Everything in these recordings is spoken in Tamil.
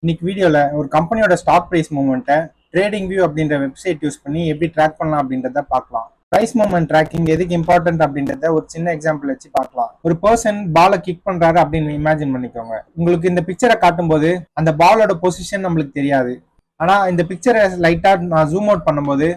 இன்னைக்கு வீடியோல ஒரு கம்பெனியோட ஸ்டாக் பிரைஸ் மூவ்மெண்ட்டை ட்ரேடிங் வியூ அப்படின்ற வெப்சைட் யூஸ் பண்ணி எப்படி ட்ராக் பண்ணலாம் அப்படின்றத பார்க்கலாம். பிரைஸ் மூவ்மெண்ட் ட்ராக்கிங் எதுக்கு இம்பார்ட்டன்ட் அப்படின்றத ஒரு சின்ன எக்ஸாம்பிள் வச்சு பார்க்கலாம். ஒரு பர்சன் பாலை கிக் பண்றாரு அப்படின்னு இமேஜின் பண்ணிக்கோங்க. உங்களுக்கு இந்த பிக்சரை காட்டும் போது அந்த பாலோட பொசிஷன் நம்மளுக்கு தெரியாது. ஆனா இந்த பிக்சரை லைட்டா நான் ஜூம் அவுட் பண்ணும்போது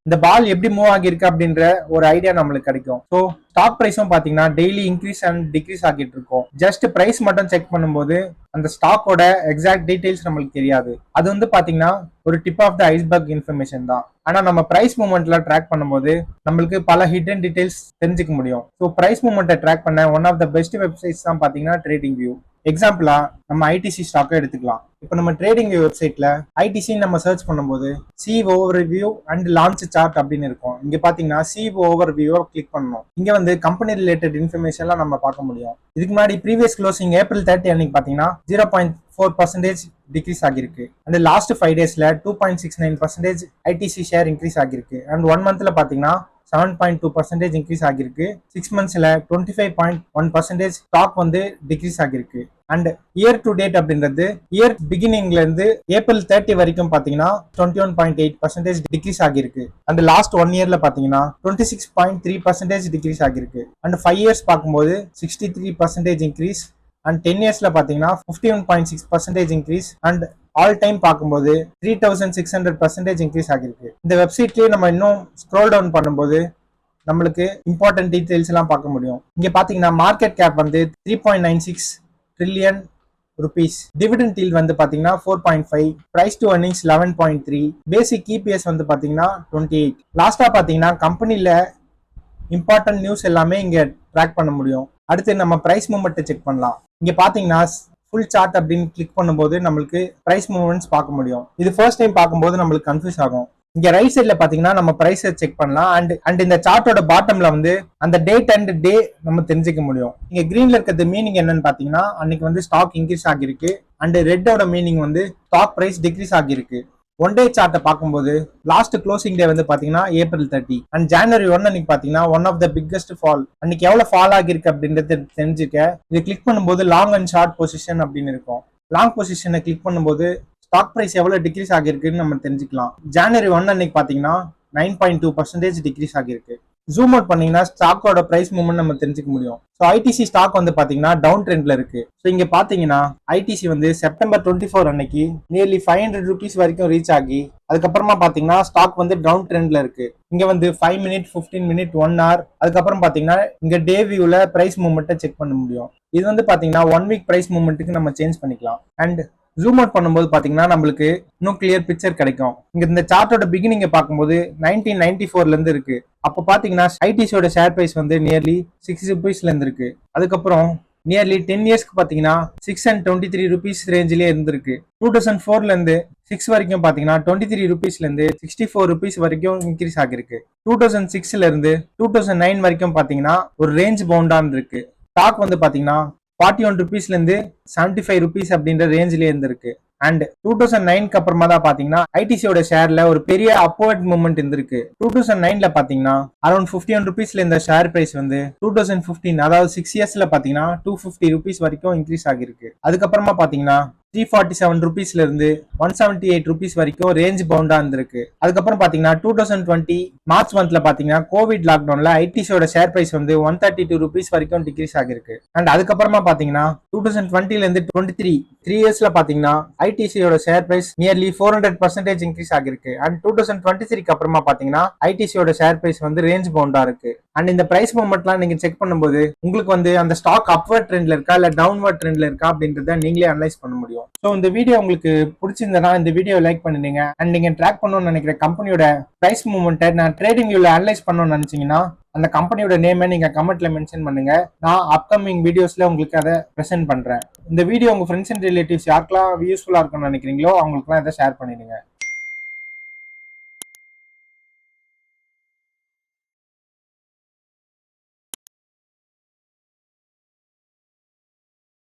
இந்த பால் எப்படி மூவ் ஆகிருக்கு அப்படின்ற ஒரு ஐடியா நம்மளுக்கு கிடைக்கும். ஸோ ஸ்டாக் பிரைஸும் பாத்தீங்கன்னா டெய்லி இன்க்ரீஸ் அண்ட் டிக்ரீஸ் ஆகிட்டு இருக்கும். ஜஸ்ட் பிரைஸ் மட்டும் செக் பண்ணும்போது அந்த ஸ்டாக்கோட எக்ஸாக்ட் டீடைல்ஸ் நம்மளுக்கு தெரியாது. அது வந்து பாத்தீங்கன்னா ஒரு tip of the iceberg information தான். ஆனா நம்ம பிரைஸ் மூவ்மெண்ட்ல ட்ராக் பண்ணும்போது நம்மளுக்கு பல ஹிடன் டீடைல்ஸ் தெரிஞ்சுக்க முடியும். ஸோ பிரைஸ் மூவ்மெண்ட்டை ட்ராக் பண்ண one of the best websites தான் பாத்தீங்கன்னா ட்ரேடிங் வியூ. எக்ஸாம்பிளா நம்ம ஐடிசி ஸ்டாக்கை எடுத்துக்கலாம். இப்போ நம்ம ட்ரேடிங் வியூ வெப்சைட்ல ஐடிசி நம்ம சர்ச் பண்ணும்போது see overview and launch chart அப்படின்னு இருக்கும். இங்க பாத்தீங்கன்னா சி ஓவர் வியூவை கிளிக் பண்ணணும். இங்க வந்து கம்பெனி ரிலேட்டட் இன்ஃபர்மேஷன்லாம் நம்ம பார்க்க முடியும். இதுக்கு முன்னாடி ப்ரீவியஸ் க்ளோசிங் April 30 அன்னைக்கு பாத்தீங்கன்னா 0.4% டிக்ரீஸ் ஆகிருக்கு. அண்ட் லாஸ்ட் 5 டேஸ்ல 2.69% ஐடிசி ஷேர் இன்க்ரீஸ் ஆகிருக்கு. அண்ட் 1 மந்த்ல பாத்தீங்கன்னா 7.2% இன்க்ரீஸ் ஆகிருக்கு. 6 மந்த்ஸ்ல 25.1% ஸ்டாக் வந்து டிக்ரீஸ் ஆகிருக்கு. அண்ட் இயர் டு டேட் அப்படின்றது இயர் பிகினிங்ல இருந்து April 30 வரைக்கும் பாத்தீங்கன்னா 21.8% டிக்ரீஸ் ஆகிருக்கு. அண்ட் லாஸ்ட் 1 இயர்ல பாத்தீங்கன்னா 26.3% டிக்ரீஸ் ஆகிருக்கு. அண்ட் 5 இயர்ஸ் பார்க்கும்போது 63% இன்க்ரீஸ். அண்ட் 10 இயர்ஸ்ல பாத்தீங்கன்னா 51.6% இன்க்ரீஸ். அண்ட் ஆல் டைம் பார்க்கும்போது 3600% இன்க்ரீஸ் ஆகிருக்கு. இந்த வெப்சைட்லயே நம்ம இன்னும் ஸ்க்ரோல் டவுன் பண்ணும்போது நம்மளுக்கு இம்பார்ட்டன்ட் டீடைல்ஸ் எல்லாம் பார்க்க முடியும். இங்க பாத்தீங்கன்னா மார்க்கெட் கேப் வந்து 3.96 ட்ரில்லியன் ருபீஸ். டிவிடெண்ட் ஈல்ட் வந்து பாத்தீங்கன்னா 4.5, price to earnings 11.3, basic EPS வந்து பாத்தீங்கன்னா 28. லாஸ்டா பாத்தீங்கன்னா கம்பெனில இம்பார்ட்டன்ட் நியூஸ் எல்லாமே இங்க ட்ராக் பண்ண முடியும். அடுத்து நம்ம பிரைஸ் மூவ்மெண்ட்டை செக் பண்ணலாம். இங்க பாத்தீங்கன்னா ஃபுல் சார்ட் அப்படின்னு கிளிக் பண்ணும்போது நம்மளுக்கு பிரைஸ் மூவ்மெண்ட்ஸ் பார்க்க முடியும். இது ஃபர்ஸ்ட் டைம் பார்க்கும்போது நம்மளுக்கு கன்ஃபியூஸ் ஆகும். இங்க ரைட் சைட்ல பாத்தீங்கன்னா நம்ம பிரைஸை செக் பண்ணலாம். அண்ட் இந்த சார்ட்டோட பாட்டம்ல வந்து அந்த டேட் அண்ட் டே நம்ம தெரிஞ்சுக்க முடியும். இங்க கிரீன்ல இருக்கிறது மீனிங் என்னன்னு பாத்தீங்கன்னா அன்னைக்கு வந்து ஸ்டாக் இன்க்ரீஸ் ஆகிருக்கு. அண்ட் ரெட்டோட மீனிங் வந்து ஸ்டாக் பிரைஸ் டிக்ரீஸ் ஆகிருக்கு. ஒன் டே சார்ட்டை பார்க்கும்போது லாஸ்ட் க்ளோசிங் டே வந்து பாத்தீங்கன்னா April 30 அண்ட் January 1 அன்னைக்கு பாத்தீங்கன்னா one of the biggest fall. அன்னைக்கு எவ்வளவு ஃபால் ஆகிருக்கு அப்படின்றது தெரிஞ்சுக்க இது கிளிக் பண்ணும்போது லாங் அண்ட் ஷார்ட் பொசிஷன் அப்படின்னு இருக்கும். லாங் பொசிஷனை கிளிக் பண்ணும்போது ஸ்டாக் பிரைஸ் எவ்வளவு டிக்ரீஸ் ஆகிருக்குன்னு நம்ம தெரிஞ்சுக்கலாம். January 1 அன்னைக்கு பாத்தீங்கன்னா 9.2% டிக்ரீஸ் ஆகிருக்கு. ஜூம் அவுட் பண்ணீங்கன்னா ஸ்டாக்கோட பிரைஸ் மூவ்மெண்ட் நம்ம தெரிஞ்சுக்க முடியும். ஸோ ஐடிசி ஸ்டாக் வந்து பாத்தீங்கன்னா டவுன் ட்ரெண்ட்ல இருக்கு. ஸோ இங்க பாத்தீங்கன்னா ஐடிசி வந்து September 24 அன்னைக்கு நியர்லி 500 rupees வரைக்கும் ரீச் ஆகி அதுக்கப்புறமா பாத்தீங்கன்னா ஸ்டாக் வந்து டவுன் ட்ரெண்ட்ல இருக்கு. இங்க வந்து 5 minute 15 minute 1 hour அதுக்கப்புறம் பாத்தீங்கன்னா இங்க டே வியூல பிரைஸ் மூவ்மெண்ட்டை செக் பண்ண முடியும். இது வந்து பாத்தீங்கன்னா 1 week பிரைஸ் மூவ்மெண்ட்டுக்கு நம்ம சேஞ்ச் பண்ணிக்கலாம். அண்ட் ஜூம் அவுட் பண்ணும்போது பாத்தீங்கன்னா நம்மளுக்கு இன்னும் கிளியர் பிக்சர் கிடைக்கும். இங்க இந்த சார்ட்டோட பிகினிங்க பார்க்கும்போது 1994ல இருந்து இருக்கு. அப்போ பாத்தீங்கன்னா ஐடிசியோட ஷேர் பிரைஸ் வந்து நியர்லி 6 rupeesல இருந்து இருக்கு. அதுக்கப்புறம் நியர்லி 10 இயர்ஸ்க்கு பாத்தீங்கன்னா 623 rupees ரேஞ்சிலே இருந்திருக்கு. 2004ல இருந்து 6 வரைக்கும் பாத்தீங்கன்னா 23 rupeesல இருந்து 64 rupees வரைக்கும் இன்க்ரீஸ் ஆகிருக்கு. 2006ல இருந்து 2009 வரைக்கும் பாத்தீங்கன்னா ஒரு ரேஞ்ச் பவுண்டா இருக்கு. ஸ்டாக் வந்து பாத்தீங்கன்னா 41 rupeesல இருந்து 75 rupees அப்படின்ற ரேஞ்சிலே இருந்திருக்கு. அண்ட் 2009க்கு அப்புறமா தான் பாத்தீங்கன்னா ஐடிசியோட ஷேர்ல ஒரு பெரிய அப்வர்ட் மூவ்மெண்ட் இருந்திருக்கு. 2009ல பாத்தீங்கன்னா அரௌண்ட் 51 rupeesல இந்த ஷேர் பிரைஸ் வந்து 2015 அதாவது 6 இயர்ஸ்ல பாத்தீங்கன்னா 250 rupees வரைக்கும் இன்க்ரீஸ் ஆகிருக்கு. அதுக்கப்புறமா பாத்தீங்கன்னா 347 rupeesல இருந்து 178 rupees வரைக்கும் ரேஞ்ச் பவுண்டா இருந்திருக்கு. அதுக்கப்புறம் பாத்தீங்கன்னா 2020 மார்ச் மந்த்ல பாத்தீங்கன்னா கோவிட் லாக்டவுன்ல ஐடிசியோட ஷேர் பிரைஸ் வந்து 132 rupees வரைக்கும் டிக்ரீஸ் ஆகிருக்கு. அண்ட் அதுக்கப்புறமா பாத்தீங்கன்னா 2020ல இருந்து 23 இயர்ஸ்ல பாத்தீங்கன்னா ஐடிசியோட ஷேர் பிரைஸ் நியர்லி 400% இன்க்ரீஸ் ஆகிருக்கு. அண்ட் 2023க்கு அப்புறமா பாத்தீங்கன்னா ஐடிசியோட ஷேர் பிரைஸ் வந்து ரேஞ்ச் பவுண்டா இருக்கு. அண்ட் இந்த பிரைஸ் மூவ்மெண்ட்லாம் நீங்க செக் பண்ணும்போது உங்களுக்கு வந்து அந்த ஸ்டாக் அப்வர்ட் ட்ரெண்ட்ல இருக்கா இல்ல டவுன்வர்ட் ட்ரெண்ட்ல இருக்கா அப்படின்றத நீங்களே அனலைஸ் பண்ண முடியும். ஸோ இந்த வீடியோ உங்களுக்கு பிடிச்சிருந்தா இந்த வீடியோ லைக் பண்ணுங்க. அண்ட் நீங்க ட்ராக் பண்ணணும்னு நினைக்கிற கம்பெனியோட பிரைஸ் மூவ்மெண்ட்டை நான் ட்ரேடிங் வியூல அனலைஸ் பண்ணணும்னு நினைச்சீங்கன்னா அந்த கம்பெனியோட நேமை நீங்க கமெண்ட்ல மென்ஷன் பண்ணுங்க. நான் அப்கமிங் வீடியோஸ்ல உங்களுக்கு அதை ப்ரெசென்ட் பண்றேன். இந்த வீடியோ உங்க ஃப்ரெண்ட்ஸ் அண்ட் ரிலேட்டிவ்ஸ் யாருக்கெல்லாம் யூஸ்ஃபுல்லா இருக்கும்னு நினைக்கிறீங்களோ அவங்களுக்குலாம் இதை ஷேர் பண்ணிடுங்க.